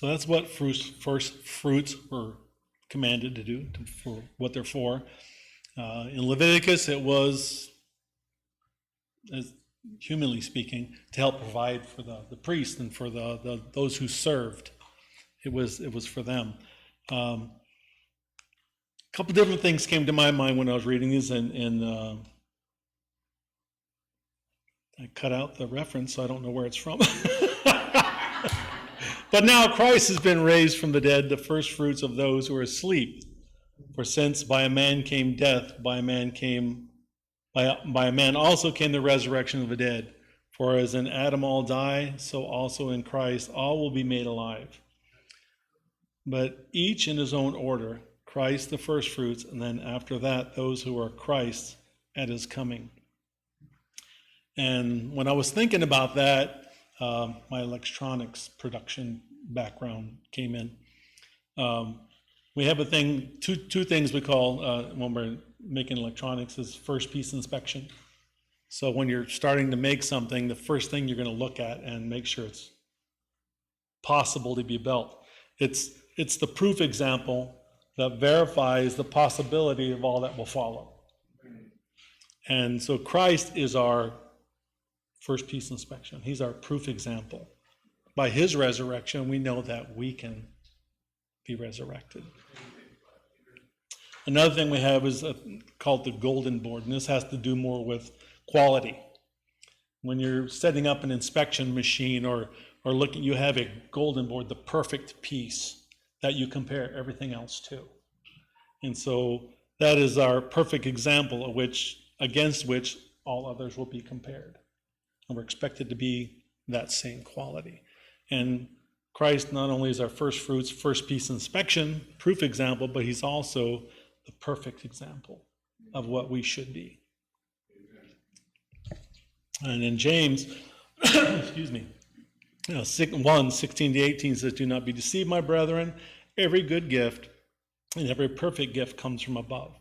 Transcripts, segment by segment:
So that's what first fruits were commanded to do, for what they're for. In Leviticus, it was, as humanly speaking, to help provide for the priest and for those who served. It was for them. A couple different things came to my mind when I was reading these, and I cut out the reference, so I don't know where it's from. But now Christ has been raised from the dead, the first fruits of those who are asleep. For since by a man came death, by a man also came the resurrection of the dead. For as in Adam all die, so also in Christ all will be made alive. But each in his own order, Christ the first fruits, and then after that, those who are Christ at his coming. And when I was thinking about that, my electronics production background came in. We have a thing, two things we call when we're making electronics is first piece inspection. So when you're starting to make something, the first thing you're going to look at and make sure it's possible to be built. It's the proof example that verifies the possibility of all that will follow. And so Christ is our first piece inspection. He's our proof example. By his resurrection, we know that we can be resurrected. Another thing we have is called the golden board, and this has to do more with quality. When you're setting up an inspection machine or looking, you have a golden board, the perfect piece that you compare everything else to. And so that is our perfect example against which all others will be compared. And we're expected to be that same quality. And Christ not only is our first fruits, first piece inspection, proof example, but he's also the perfect example of what we should be. And in James, excuse me, 1:16-18 says, "Do not be deceived, my brethren. Every good gift and every perfect gift comes from above.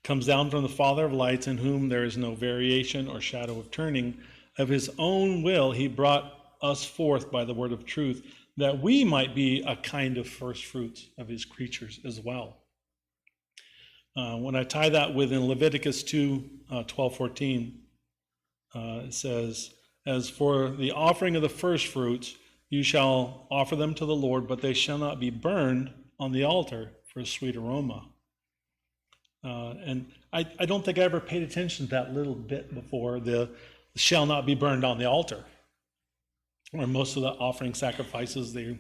Comes down from the Father of lights, in whom there is no variation or shadow of turning. Of his own will he brought us forth by the word of truth, that we might be a kind of first fruits of his creatures as well." When I tie that within Leviticus 2:12-14, it says, "As for the offering of the first fruits, you shall offer them to the Lord, but they shall not be burned on the altar for a sweet aroma." And I don't think I ever paid attention to that little bit before, the shall not be burned on the altar. Or most of the offering sacrifices, they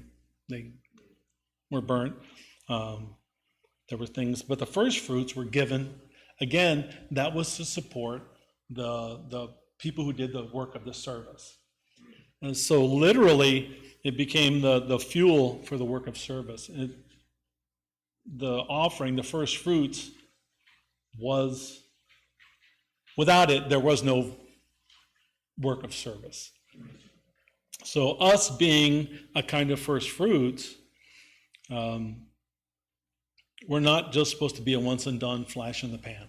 were burnt. There were things, but the first fruits were given. Again, that was to support the people who did the work of the service. And so literally, it became the fuel for the work of service. The offering, the first fruits, without it, there was no work of service. So us being a kind of first fruits, we're not just supposed to be a once and done flash in the pan.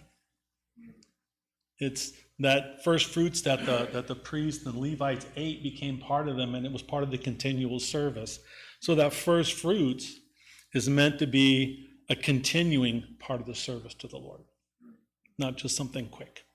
It's that first fruits that the priests and Levites ate became part of them, and it was part of the continual service. So that first fruits is meant to be a continuing part of the service to the Lord, not just something quick.